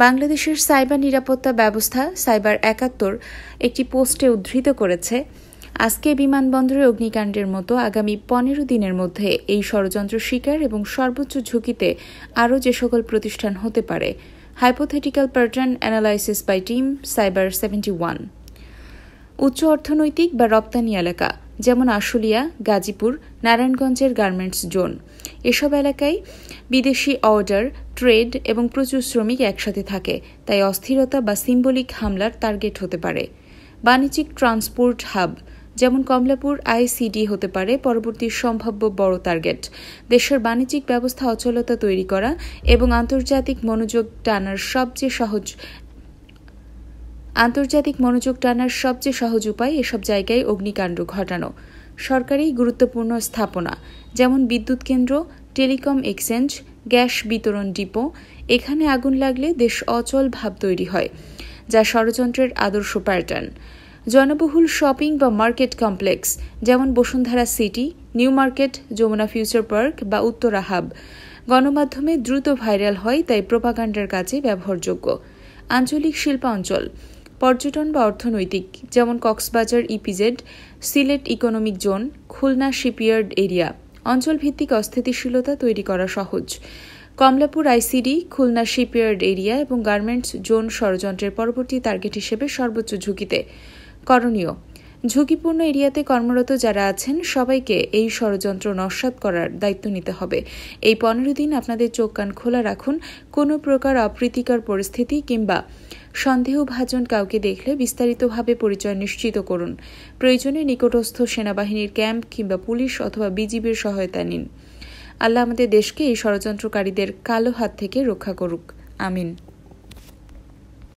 বাংলাদেশের সাইবার নিরাপত্তা ব্যবস্থা সাইবার ৭১ একটি পোস্টে উদ্ধৃত করেছে, আজকে বিমানবন্দরে অগ্নিকাণ্ডের মতো আগামী ১৫ দিনের মধ্যে এই ষড়যন্ত্র শিকার এবং সর্বোচ্চ ঝুঁকিতে আরও যে সকল প্রতিষ্ঠান হতে পারে। Hypothetical pattern analysis by team cyber ৭১। উচ্চ অর্থনৈতিক বা রপ্তানি এলাকা যেমন আশুলিয়া, গাজীপুর, নারায়ণগঞ্জের গার্মেন্টস জোন, এসব এলাকায় বিদেশি অর্ডার, ট্রেড এবং প্রচুর শ্রমিক একসাথে থাকে, তাই অস্থিরতা বা সিম্বলিক হামলার টার্গেট হতে পারে। বাণিজ্যিক ট্রান্সপোর্ট হাব যেমন কমলাপুর আইসিডি হতে পারে পরবর্তী সম্ভাব্য বড় টার্গেট। দেশের বাণিজ্যিক ব্যবস্থা অচলতা তৈরি করা এবং আন্তর্জাতিক মনোযোগ টানার সবচেয়ে সহজ উপায় এসব জায়গায় অগ্নিকাণ্ড ঘটানো। সরকারি গুরুত্বপূর্ণ স্থাপনা যেমন বিদ্যুৎ কেন্দ্র, টেলিকম এক্সচেঞ্জ, গ্যাস বিতরণ ডিপো, এখানে আগুন লাগলে দেশ অচল ভাব তৈরি হয়, যা ষড়যন্ত্রের আদর্শ প্যাটার্ন। জনবহুল শপিং বা মার্কেট কমপ্লেক্স যেমন Bashundhara city, new market, Jamuna future park বা উত্তরা হাব গণমাধ্যমে দ্রুত ভাইরাল হয়, তাই প্রোপাগান্ডার কাজে ব্যবহারযোগ্য। আঞ্চলিক শিল্পাঞ্চল, পর্যটন বা অর্থনৈতিক যেমন Cox's Bazar EPZ, Sylhet economic zone, Khulna shipyard area, অঞ্চলভিত্তিক অস্থিতিশীলতা তৈরি করা সহজ। Kamalapur ICD, Khulna shipyard area এবং গার্মেন্টস জোন ষড়যন্ত্রের পরবর্তী টার্গেট হিসেবে সর্বোচ্চ ঝুঁকিতে। করণীয়: ঝুঁকিপূর্ণ এরিয়াতে কর্মরত যারা আছেন সবাইকে এই ষড়যন্ত্র নস্যাৎ করার দায়িত্ব নিতে হবে। এই ১৫ দিন আপনাদের চোখ কান খোলা রাখুন। কোনো প্রকার অপ্রীতিকর পরিস্থিতি কিংবা সন্দেহভাজন কাউকে দেখলে বিস্তারিতভাবে পরিচয় নিশ্চিত করুন। প্রয়োজনে নিকটস্থ সেনাবাহিনীর ক্যাম্প কিংবা পুলিশ অথবা বিজিবির সহায়তা নিন। আল্লাহ আমাদের দেশকে এই ষড়যন্ত্রকারীদের কালো হাত থেকে রক্ষা করুক। আমিন।